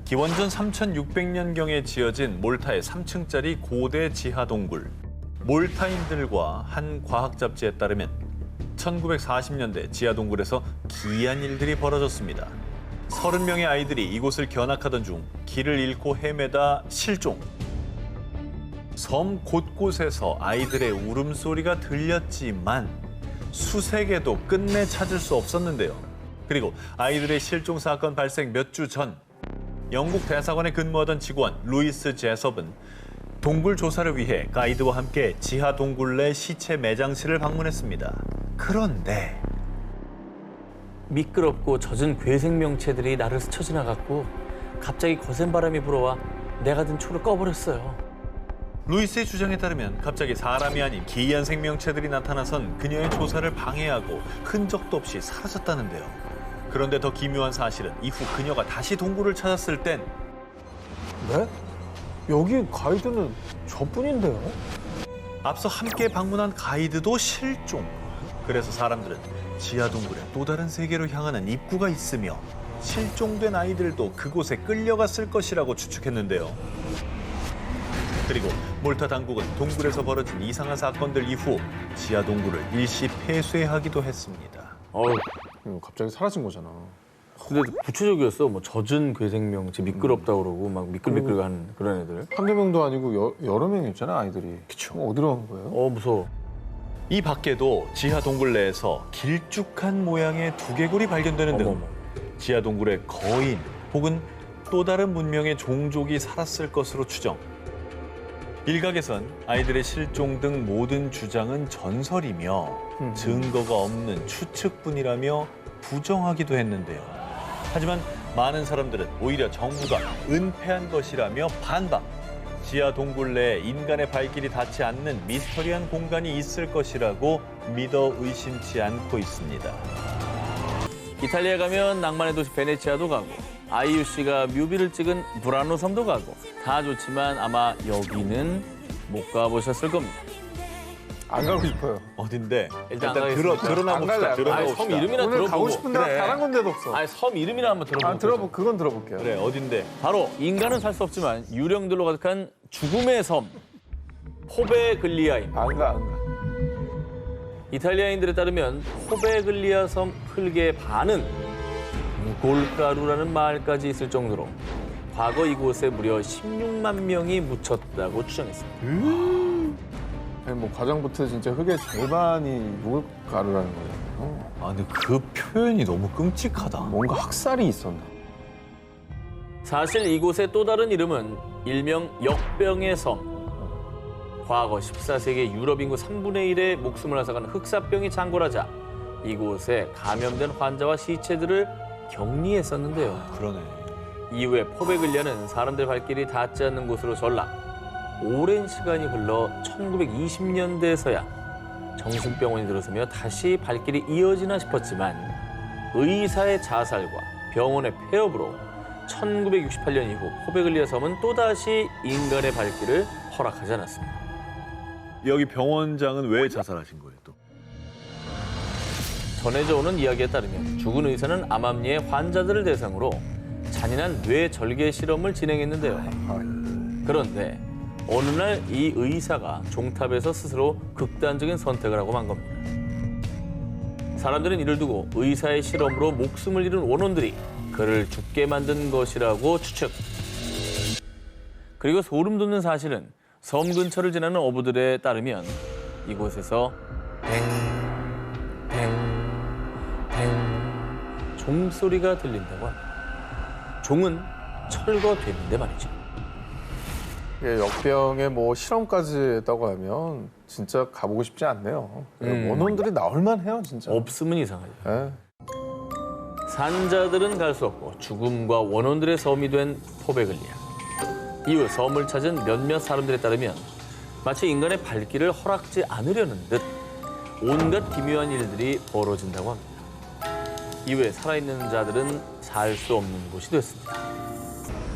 기원전 3600년경에 지어진 몰타의 3층짜리 고대 지하 동굴. 몰타인들과 한 과학 잡지에 따르면 1940년대 지하 동굴에서 기이한 일들이 벌어졌습니다. 30명의 아이들이 이곳을 견학하던 중 길을 잃고 헤매다 실종. 섬 곳곳에서 아이들의 울음소리가 들렸지만 수색에도 끝내 찾을 수 없었는데요. 그리고 아이들의 실종 사건 발생 몇 주 전 영국 대사관에 근무하던 직원 루이스 제섭은 동굴 조사를 위해 가이드와 함께 지하 동굴 내 시체 매장실을 방문했습니다. 그런데 미끄럽고 젖은 괴생명체들이 나를 스쳐 지나갔고 갑자기 거센 바람이 불어와 내가 든 초를 꺼버렸어요. 루이스의 주장에 따르면 갑자기 사람이 아닌 기이한 생명체들이 나타나선 그녀의 조사를 방해하고 흔적도 없이 사라졌다는데요. 그런데 더 기묘한 사실은 이후 그녀가 다시 동굴을 찾았을 땐 네? 여기 가이드는 저뿐인데요? 앞서 함께 방문한 가이드도 실종. 그래서 사람들은 지하 동굴에 또 다른 세계로 향하는 입구가 있으며 실종된 아이들도 그곳에 끌려갔을 것이라고 추측했는데요. 그리고 몰타 당국은 동굴에서 벌어진 이상한 사건들 이후 지하 동굴을 일시 폐쇄하기도 했습니다. 갑자기 사라진 거잖아. 근데 구체적이었어. 뭐 젖은 괴생명체 미끄럽다 그러고 막 미끌미끌한 그런 애들. 한두 명도 아니고 여러 명이 있잖아, 아이들이. 그쵸. 어디로 간 거예요? 무서워. 이 밖에도 지하 동굴 내에서 길쭉한 모양의 두개골이 발견되는 등 어머머. 지하 동굴에 거인 혹은 또 다른 문명의 종족이 살았을 것으로 추정. 일각에선 아이들의 실종 등 모든 주장은 전설이며 증거가 없는 추측뿐이라며 부정하기도 했는데요. 하지만 많은 사람들은 오히려 정부가 은폐한 것이라며 반박. 지하 동굴 내에 인간의 발길이 닿지 않는 미스터리한 공간이 있을 것이라고 믿어 의심치 않고 있습니다. 이탈리아 가면 낭만의 도시 베네치아도 가고 아이유 씨가 뮤비를 찍은 브라노 섬도 가고 다 좋지만 아마 여기는 못 가보셨을 겁니다. 안 가고 싶어요. 어딘데? 일단 일단 안 가겠습니다. 드러나 안 갈래, 봅시다. 안 드러나 아니, 봅시다. 섬 이름이나 오늘 들어보고. 가고 싶은 데가 그래. 단 한 군데도 없어. 아니 섬 이름이나 한번 들어보고. 그건 들어볼게요. 그래, 어딘데? 바로 인간은 살 수 없지만 유령들로 가득한 죽음의 섬 포베글리아입니다. 안 가. 이탈리아인들에 따르면 포베글리아 섬 흙의 반은 무골가루라는 말까지 있을 정도로 과거 이곳에 무려 16만 명이 묻혔다고 추정했습니다. 아니, 뭐 과장부터 진짜 흙의 절반이 무가루라는 거예요. 아, 근데 그 표현이 너무 끔찍하다. 뭔가 학살이 있었나? 사실 이곳의 또 다른 이름은 일명 역병의 섬. 과거 14세기 유럽 인구 3분의 1의 목숨을 앗아간 흑사병이 창궐하자 이곳에 감염된 환자와 시체들을 격리했었는데요. 그러네. 이후에 포베글리아는 사람들 발길이 닿지 않는 곳으로 전락. 오랜 시간이 흘러 1920년대에서야 정신병원이 들어서며 다시 발길이 이어지나 싶었지만 의사의 자살과 병원의 폐업으로 1968년 이후 포베글리아 섬은 또다시 인간의 발길을 허락하지 않았습니다. 여기 병원장은 왜 자살하신 거예요, 또? 전해져 오는 이야기에 따르면 죽은 의사는 암암리의 환자들을 대상으로 잔인한 뇌 절개 실험을 진행했는데요. 그런데 어느 날 이 의사가 종탑에서 스스로 극단적인 선택을 하고 만 겁니다. 사람들은 이를 두고 의사의 실험으로 목숨을 잃은 원혼들이 그를 죽게 만든 것이라고 추측. 그리고 소름 돋는 사실은 섬 근처를 지나는 어부들에 따르면 이곳에서 뱅 종소리가 들린다고 합니다. 종은 철거됐는데 말이죠. 이게 역병에 뭐 실험까지 했다고 하면 진짜 가보고 싶지 않네요. 원혼들이 나올만 해요, 진짜. 없으면 이상하죠. 예. 산자들은 갈 수 없고 죽음과 원혼들의 섬이 된 포베글리아. 이후 섬을 찾은 몇몇 사람들에 따르면 마치 인간의 발길을 허락지 않으려는 듯 온갖 기묘한 일들이 벌어진다고 합니다. 이후에 살아있는 자들은 살 수 없는 곳이 됐습니다.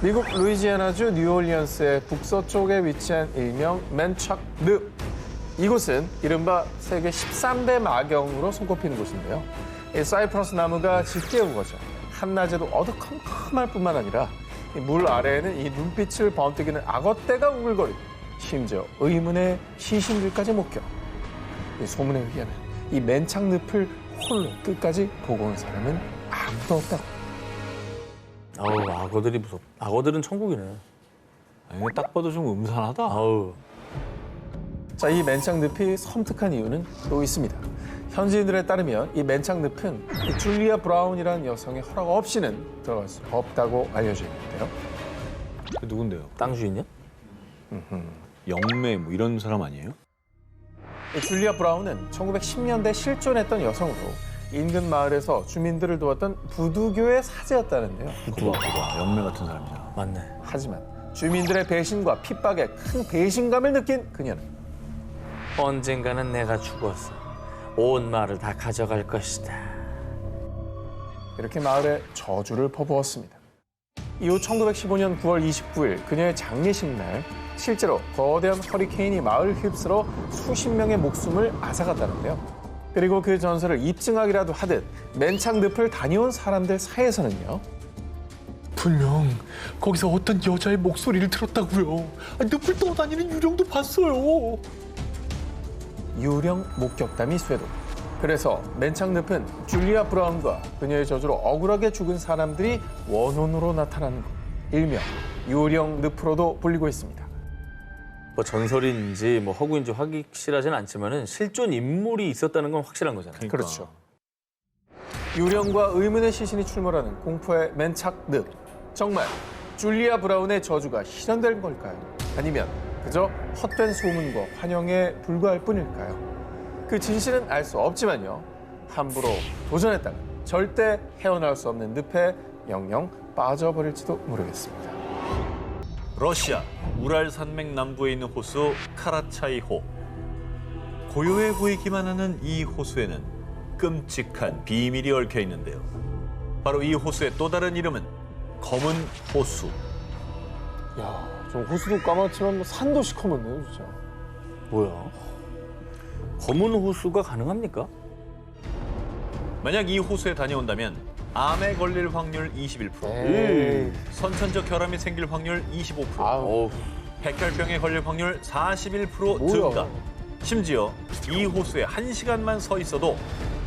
미국 루이지애나주 뉴올리언스의 북서쪽에 위치한 일명 맨차크. 이곳은 이른바 세계 13대 마경으로 손꼽히는 곳인데요. 이 사이프러스 나무가 짙게 우거져 한낮에도 어두컴컴할 뿐만 아니라 이물 아래에는 이 눈빛을 번뜩이는 악어떼가 우글거리고 심지어 의문의 시신들까지 목격. 이 소문에 의하면 이 맨창 늪을 홀로 끝까지 보고 온 사람은 아무도 없다고. 아우, 악어들이 무섭. 악어들은 천국이네. 아니, 딱 봐도 좀 음산하다. 아우. 자, 이 맨창 늪이 섬뜩한 이유는 또 있습니다. 현지인들에 따르면 이 맨창 늪은 이 줄리아 브라운이라는 여성의 허락 없이는 들어갈 수 없다고 알려져 있는데요. 그 누군데요? 땅 주인이야? 영매 뭐 이런 사람 아니에요? 이 줄리아 브라운은 1910년대 실존했던 여성으로 인근 마을에서 주민들을 도왔던 부두교의 사제였다는데요. 그거 영매 같은 사람이잖아. 맞네. 하지만 주민들의 배신과 핍박에 큰 배신감을 느낀 그녀는 언젠가는 내가 죽었어. 온 마을을 다 가져갈 것이다. 이렇게 마을에 저주를 퍼부었습니다. 이후 1915년 9월 29일 그녀의 장례식 날 실제로 거대한 허리케인이 마을 휩쓸어 수십 명의 목숨을 앗아갔다는데요. 그리고 그 전설을 입증하기라도 하듯 맨창 늪을 다녀온 사람들 사이에서는요. 분명 거기서 어떤 여자의 목소리를 들었다고요. 늪을 떠다니는 유령도 봤어요. 유령 목격담이 쇄도. 그래서 맨창 늪은 줄리아 브라운과 그녀의 저주로 억울하게 죽은 사람들이 원혼으로 나타나는 것. 일명 유령 늪으로도 불리고 있습니다. 뭐 전설인지 뭐 허구인지 확실하진 않지만은 실존 인물이 있었다는 건 확실한 거잖아요. 그렇죠. 유령과 의문의 시신이 출몰하는 공포의 맨창 늪. 정말 줄리아 브라운의 저주가 실현된 걸까요? 아니면 그저 헛된 소문과 환영에 불과할 뿐일까요? 그 진실은 알 수 없지만요. 함부로 도전했다가 절대 헤어나올 수 없는 늪에 영영 빠져버릴지도 모르겠습니다. 러시아 우랄 산맥 남부에 있는 호수 카라차이호. 고요해 보이기만 하는 이 호수에는 끔찍한 비밀이 얽혀 있는데요. 바로 이 호수의 또 다른 이름은 검은 호수. 야, 저 호수도 까맣지만 뭐 산도 시커멓네요, 진짜. 뭐야? 검은 호수가 가능합니까? 만약 이 호수에 다녀온다면 암에 걸릴 확률 21%, 에이. 선천적 결함이 생길 확률 25%, 아우, 어우, 백혈병에 걸릴 확률 41% 뭐야. 증가. 심지어 이 호수에 1시간만 서 있어도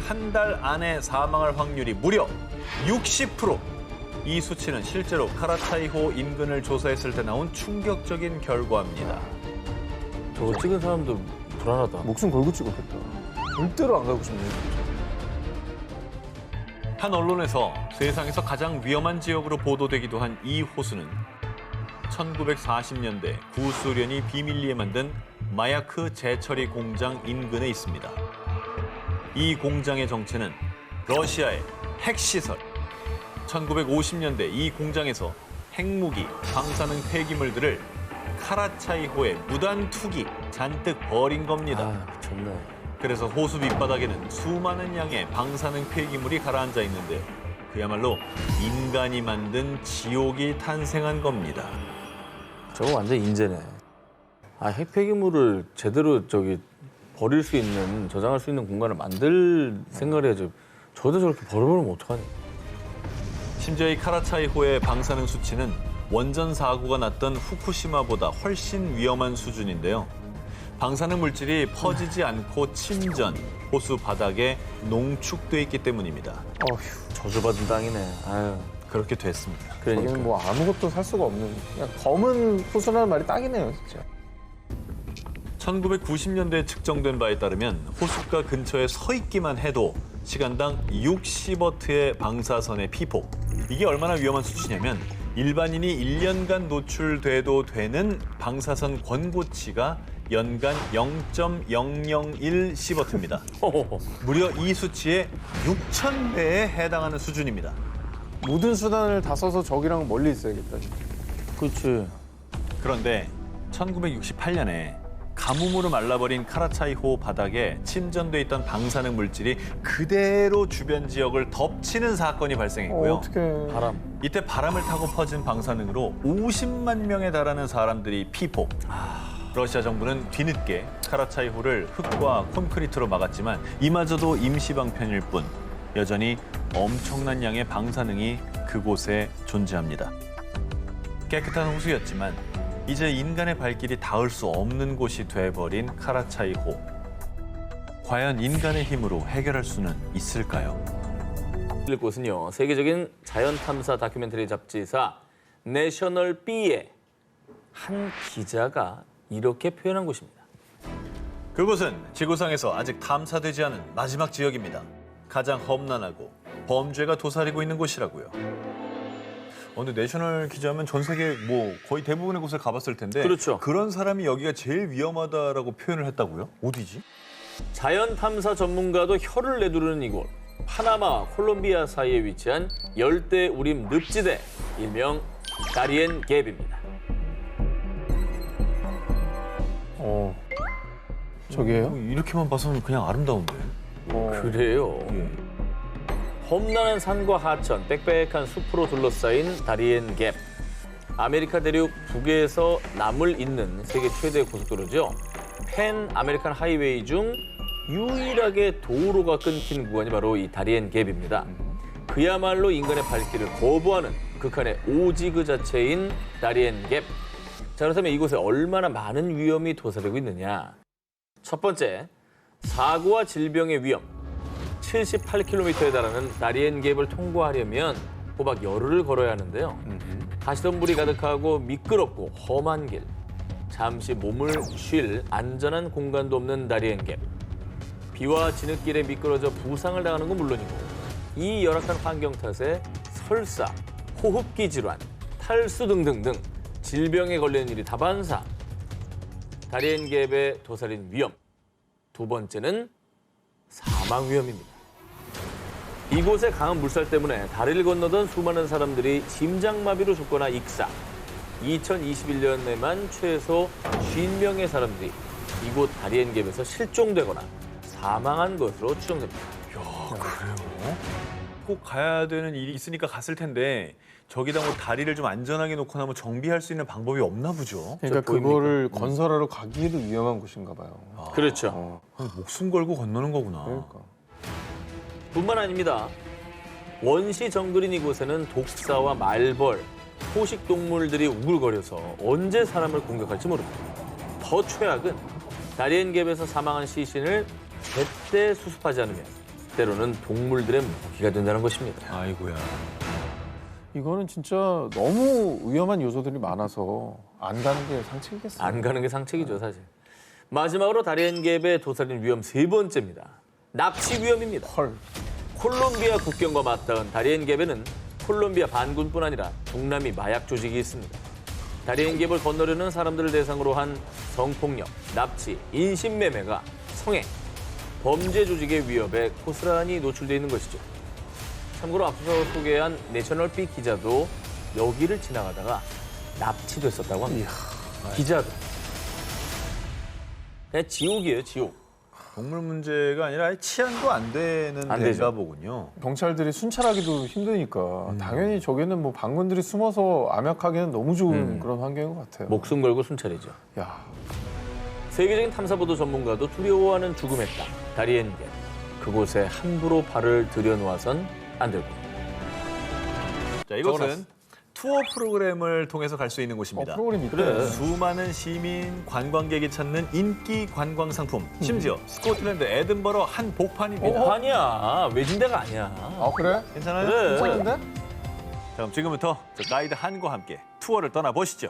한 달 안에 사망할 확률이 무려 60%. 이 수치는 실제로 카라차이호 인근을 조사했을 때 나온 충격적인 결과입니다. 저거 찍은 사람도 불안하다. 목숨 걸고 찍었겠다. 절대로 안 가고 싶네요. 한 언론에서 세상에서 가장 위험한 지역으로 보도되기도 한 이 호수는 1940년대 구소련이 비밀리에 만든 마야크 재처리 공장 인근에 있습니다. 이 공장의 정체는 러시아의 핵시설. 1950년대 이 공장에서 핵무기, 방사능 폐기물들을 카라차이호에 무단 투기 잔뜩 버린 겁니다. 아, 미쳤네. 그래서 호수 밑바닥에는 수많은 양의 방사능 폐기물이 가라앉아 있는데 그야말로 인간이 만든 지옥이 탄생한 겁니다. 저거 완전 인재네. 아, 핵 폐기물을 제대로 저기 버릴 수 있는, 저장할 수 있는 공간을 만들 생각을 해야죠. 저도 저렇게 버려버리면 어떡하니? 심지어 이 카라차이호의 방사능 수치는 원전 사고가 났던 후쿠시마보다 훨씬 위험한 수준인데요. 방사능 물질이 퍼지지 않고 침전, 호수 바닥에 농축돼 있기 때문입니다. 어휴, 저주받은 땅이네. 아유, 그렇게 됐습니다. 그러니까. 저는 뭐 아무것도 살 수가 없는 그냥 검은 호수라는 말이 딱이네요, 진짜. 1990년대에 측정된 바에 따르면 호숫가 근처에 서 있기만 해도 시간당 60워트의 방사선의 피폭. 이게 얼마나 위험한 수치냐면 일반인이 1년간 노출돼도 되는 방사선 권고치가 연간 0.001시버트입니다. 무려 이 수치의 6,000배에 해당하는 수준입니다. 모든 수단을 다 써서 저기랑 멀리 있어야겠다, 진짜. 그렇지. 그런데 1968년에 가뭄으로 말라버린 카라차이호 바닥에 침전돼 있던 방사능 물질이 그대로 주변 지역을 덮치는 사건이 발생했고요. 어떡해. 바람. 이때 바람을 타고 퍼진 방사능으로 50만 명에 달하는 사람들이 피폭. 러시아 정부는 뒤늦게 카라차이호를 흙과 콘크리트로 막았지만 이마저도 임시방편일 뿐 여전히 엄청난 양의 방사능이 그곳에 존재합니다. 깨끗한 호수였지만 이제 인간의 발길이 닿을 수 없는 곳이 돼버린 카라차이호. 과연 인간의 힘으로 해결할 수는 있을까요? 이곳은요, 세계적인 자연 탐사 다큐멘터리 잡지사 내셔널 B의 한 기자가 이렇게 표현한 곳입니다. 그곳은 지구상에서 아직 탐사되지 않은 마지막 지역입니다. 가장 험난하고 범죄가 도사리고 있는 곳이라고요. 근데 내셔널 기자면 전 세계 뭐 거의 대부분의 곳을 가봤을 텐데 그렇죠. 그런 사람이 여기가 제일 위험하다라고 표현을 했다고요? 어디지? 자연 탐사 전문가도 혀를 내두르는 이곳, 파나마와 콜롬비아 사이에 위치한 열대 우림 늪지대, 일명 다리엔 갭입니다. 저기예요? 이렇게만 봐서는 그냥 아름다운데. 그래요. 예. 험난한 산과 하천, 빽빽한 숲으로 둘러싸인 다리엔 갭. 아메리카 대륙 북에서 남을 잇는 세계 최대 고속도로죠. 팬 아메리칸 하이웨이 중 유일하게 도로가 끊긴 구간이 바로 이 다리엔 갭입니다. 그야말로 인간의 발길을 거부하는 극한의 오지 그 자체인 다리엔 갭. 자, 그렇다면 이곳에 얼마나 많은 위험이 도사리고 있느냐. 첫 번째, 사고와 질병의 위험. 78km에 달하는 다리엔 갭을 통과하려면 꼬박 열흘을 걸어야 하는데요. 가시덤불이 가득하고 미끄럽고 험한 길. 잠시 몸을 쉴 안전한 공간도 없는 다리엔 갭. 비와 진흙길에 미끄러져 부상을 당하는 건 물론이고 이 열악한 환경 탓에 설사, 호흡기 질환, 탈수 등등등 질병에 걸리는 일이 다반사. 다리엔 갭에 도사린 위험. 두 번째는 사망 위험입니다. 이곳의 강한 물살 때문에 다리를 건너던 수많은 사람들이 심장마비로 죽거나 익사. 2021년에만 최소 50명의 사람들이 이곳 다리엔 갭에서 실종되거나 사망한 것으로 추정됩니다. 그래요? 꼭 가야 되는 일이 있으니까 갔을 텐데 저기다 뭐 다리를 좀 안전하게 놓거나 뭐 정비할 수 있는 방법이 없나 보죠. 그러니까 저 보입니까? 그거를 건설하러 가기에도 위험한 곳인가 봐요. 그렇죠. 목숨 걸고 건너는 거구나. 그러니까. 뿐만 아닙니다. 원시 정글인 이곳에는 독사와 말벌, 포식 동물들이 우글거려서 언제 사람을 공격할지 모릅니다. 더 최악은 다리엔 갭에서 사망한 시신을 제때 수습하지 않으면 때로는 동물들의 먹이가 된다는 것입니다. 아이고야. 이거는 진짜 너무 위험한 요소들이 많아서 안 가는 게 상책이겠어요. 안 가는 게 상책이죠, 사실. 마지막으로 다리엔 갭에 도사리는 위험 세 번째입니다. 납치 위험입니다. 헐. 콜롬비아 국경과 맞닿은 다리엔 갭에는 콜롬비아 반군뿐 아니라 중남미 마약 조직이 있습니다. 다리엔 갭을 건너려는 사람들을 대상으로 한 성폭력, 납치, 인신매매가 성행, 범죄 조직의 위협에 고스란히 노출되어 있는 것이죠. 참고로 앞서 소개한 내셔널 B 기자도 여기를 지나가다가 납치됐었다고 합니다. 기자도. 그냥 지옥이에요, 지옥. 동물 문제가 아니라 아예 치안도 안 되는 안 데인가 되죠. 보군요. 경찰들이 순찰하기도 힘드니까 당연히 저기는 뭐 반군들이 숨어서 암약하기는 너무 좋은 그런 환경인 것 같아요. 목숨 걸고 순찰이죠. 야, 세계적인 탐사보도 전문가도 두려워하는 죽음의 땅, 다리엔 갭. 그곳에 함부로 발을 들여놓아선 안 될 겁니다. 자, 이곳은 적어놨어. 투어 프로그램을 통해서 갈 수 있는 곳입니다. 프로그램 있대. 그래. 수많은 시민, 관광객이 찾는 인기 관광 상품. 심지어 스코틀랜드 에든버러 한복판입니다. 아니야. 외진데가 아니야. 아 그래? 괜찮아요? 그래. 괜찮은데? 자, 그럼 지금부터 저 가이드 한과 함께 투어를 떠나보시죠.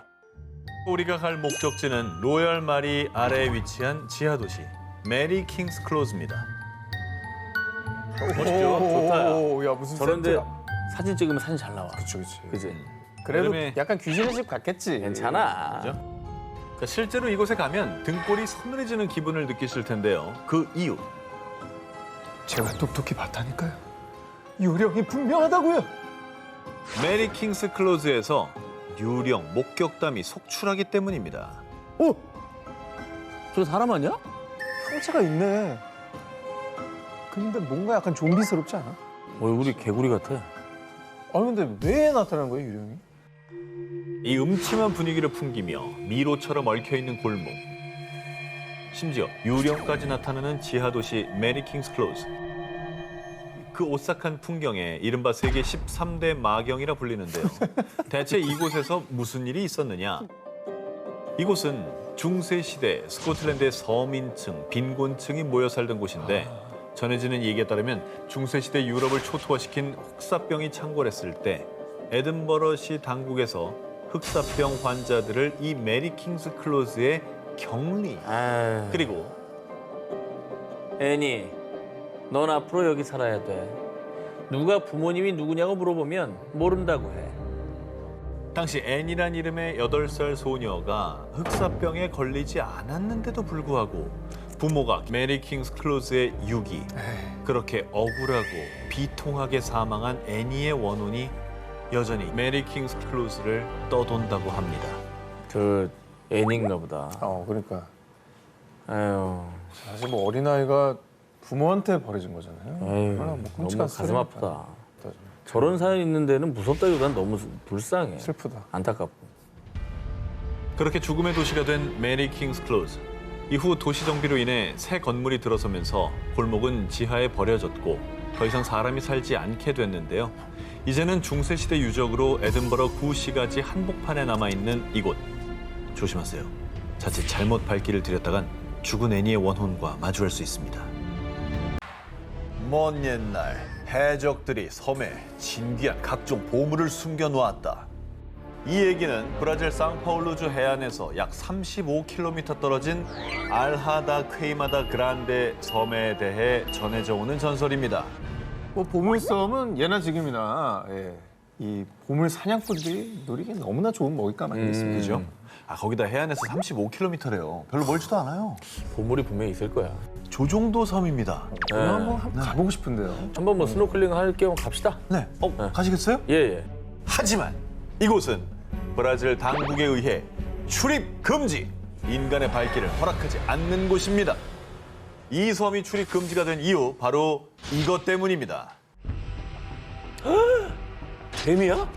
우리가 갈 목적지는 로열 마리 아래에 위치한 지하도시 메리 킹스 클로즈입니다. 멋있죠? 좋다, 야. 오, 야 무슨 저런데 세트야. 사진 찍으면 사진 잘 나와. 그치 그치. 그지? 그래도 여름에- 약간 귀신의 집 같겠지. 괜찮아. 그죠? 자, 실제로 이곳에 가면 등골이 서늘해지는 기분을 느끼실 텐데요. 그 이유. 제가 똑똑히 봤다니까요. 요령이 분명하다고요. 메리 킹스 클로즈에서 유령, 목격담이 속출하기 때문입니다. 오, 저 사람 아니야? 형체가 있네. 근데 뭔가 약간 좀비스럽지 않아? 얼굴이 개구리 같아. 아 근데 왜 나타난 거예요 유령이? 이 음침한 분위기를 풍기며 미로처럼 얽혀있는 골목. 심지어 유령까지 나타나는 지하도시 메리 킹스 클로즈. 그 오싹한 풍경에 이른바 세계 13대 마경이라 불리는데요. 대체 이곳에서 무슨 일이 있었느냐? 이곳은 중세 시대 스코틀랜드의 서민층, 빈곤층이 모여 살던 곳인데 전해지는 얘기에 따르면 중세 시대 유럽을 초토화시킨 흑사병이 창궐했을 때 에든버러시 당국에서 흑사병 환자들을 이 메리 킹스 클로즈에 격리 아유, 그리고 애니, 넌 앞으로 여기 살아야 돼. 누가 부모님이 누구냐고 물어보면 모른다고 해. 당시 앤이란 이름의 8살 소녀가 흑사병에 걸리지 않았는데도 불구하고 부모가 메리 킹스 클로즈의 유기 그렇게 억울하고 비통하게 사망한 애니의 원혼이 여전히 메리 킹스 클로즈를 떠돈다고 합니다. 그 애니인가 보다. 그러니까 아유, 사실 뭐 어린아이가 부모한테 버려진 거잖아요. 아유, 얼마나 뭐 너무 끔찍한 가슴 소리니까. 아프다. 저런 사연 있는 데는 무섭다기보단 너무 불쌍해. 슬프다. 안타깝고. 그렇게 죽음의 도시가 된 메리 킹스 클로즈. 이후 도시 정비로 인해 새 건물이 들어서면서 골목은 지하에 버려졌고 더 이상 사람이 살지 않게 됐는데요. 이제는 중세시대 유적으로 에든버러 구시가지 한복판에 남아있는 이곳. 조심하세요. 자칫 잘못 발길을 들였다간 죽은 애니의 원혼과 마주할 수 있습니다. 먼 옛날 해적들이 섬에 진귀한 각종 보물을 숨겨놓았다. 이 얘기는 브라질 상파울루주 해안에서 약 35km 떨어진 알하다 퀘이마다 그란데 섬에 대해 전해져 오는 전설입니다. 뭐 보물섬은 예나 지금이나 이 보물 사냥꾼들이 누리기 너무나 좋은 먹잇감 아니겠습니까? 그죠? 거기다 해안에서 35km래요. 별로 멀지도 않아요. 보물이 분명히 있을 거야. 조종도 섬입니다. 저는 한번 가보고 싶은데요. 한번 뭐 스노클링 할 겸 갑시다. 네. 가시겠어요? 예, 예. 하지만 이곳은 브라질 당국에 의해 출입 금지, 인간의 발길을 허락하지 않는 곳입니다. 이 섬이 출입 금지가 된 이유 바로 이것 때문입니다. 뱀이야?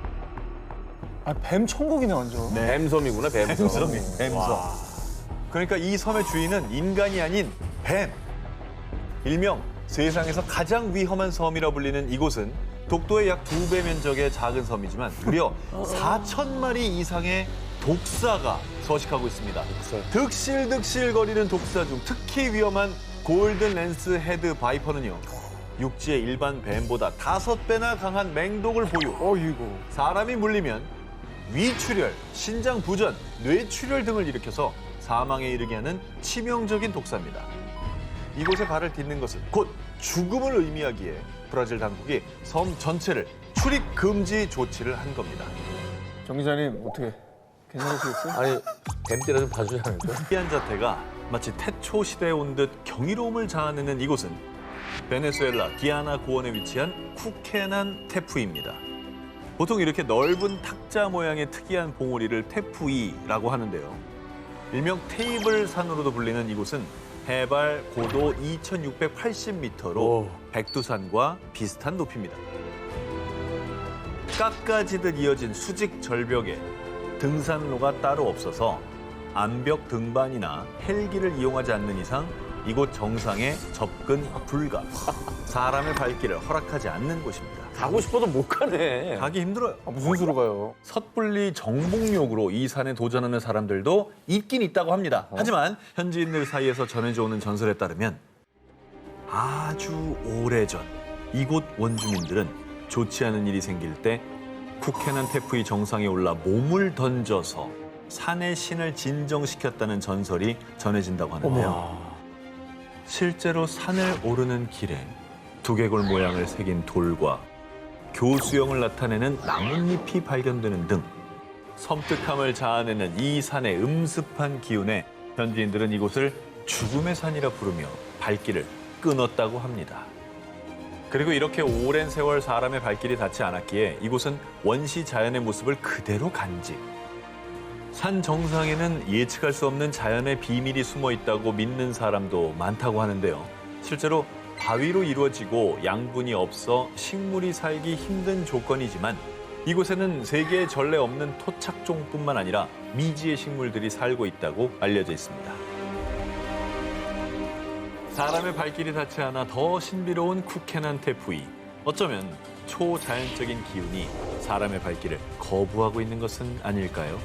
뱀 천국이네 완전. 뱀섬이구나, 뱀섬. 뱀섬. 그러니까 이 섬의 주인은 인간이 아닌 뱀. 일명 세상에서 가장 위험한 섬이라 불리는 이곳은 독도의 약 2배 면적의 작은 섬이지만 무려 4,000마리 이상의 독사가 서식하고 있습니다. 득실득실거리는 독사 중 특히 위험한 골든 랜스 헤드 바이퍼는요. 육지의 일반 뱀보다 5배나 강한 맹독을 보유. 이거. 사람이 물리면 위출혈, 신장 부전, 뇌출혈 등을 일으켜서 사망에 이르게 하는 치명적인 독사입니다. 이곳에 발을 딛는 것은 곧 죽음을 의미하기에 브라질 당국이 섬 전체를 출입 금지 조치를 한 겁니다. 정 기자님 어떻게 괜찮으시겠어요? 아니, 뱀 때려 좀 봐주지 않을까? 특이한 자태가 마치 태초 시대에 온 듯 경이로움을 자아내는 이곳은 베네수엘라 기아나 고원에 위치한 쿠케난 테푸이입니다. 보통 이렇게 넓은 탁자 모양의 특이한 봉우리를 테푸이라고 하는데요. 일명 테이블 산으로도 불리는 이곳은 해발 고도 2,680m로 오. 백두산과 비슷한 높이입니다. 깎아지듯 이어진 수직 절벽에 등산로가 따로 없어서 암벽 등반이나 헬기를 이용하지 않는 이상 이곳 정상에 접근 불가. 사람의 발길을 허락하지 않는 곳입니다. 가고 싶어도 못 가네. 가기 힘들어요. 무슨 수로 가요? 섣불리 정복욕으로 이 산에 도전하는 사람들도 있긴 있다고 합니다. 하지만 현지인들 사이에서 전해져 오는 전설에 따르면 아주 오래전 이곳 원주민들은 좋지 않은 일이 생길 때 쿠케난 테푸이 정상에 올라 몸을 던져서 산의 신을 진정시켰다는 전설이 전해진다고 하는데요. 실제로 산을 오르는 길에 두개골 모양을 새긴 돌과 교수형을 나타내는 나뭇잎이 발견되는 등 섬뜩함을 자아내는 이 산의 음습한 기운에 현지인들은 이곳을 죽음의 산이라 부르며 발길을 끊었다고 합니다. 그리고 이렇게 오랜 세월 사람의 발길이 닿지 않았기에 이곳은 원시 자연의 모습을 그대로 간직. 산 정상에는 예측할 수 없는 자연의 비밀이 숨어 있다고 믿는 사람도 많다고 하는데요. 실제로 바위로 이루어지고 양분이 없어 식물이 살기 힘든 조건이지만 이곳에는 세계에 전례 없는 토착종뿐만 아니라 미지의 식물들이 살고 있다고 알려져 있습니다. 사람의 발길이 닿지 않아 더 신비로운 쿠케난 테푸이. 어쩌면 초자연적인 기운이 사람의 발길을 거부하고 있는 것은 아닐까요?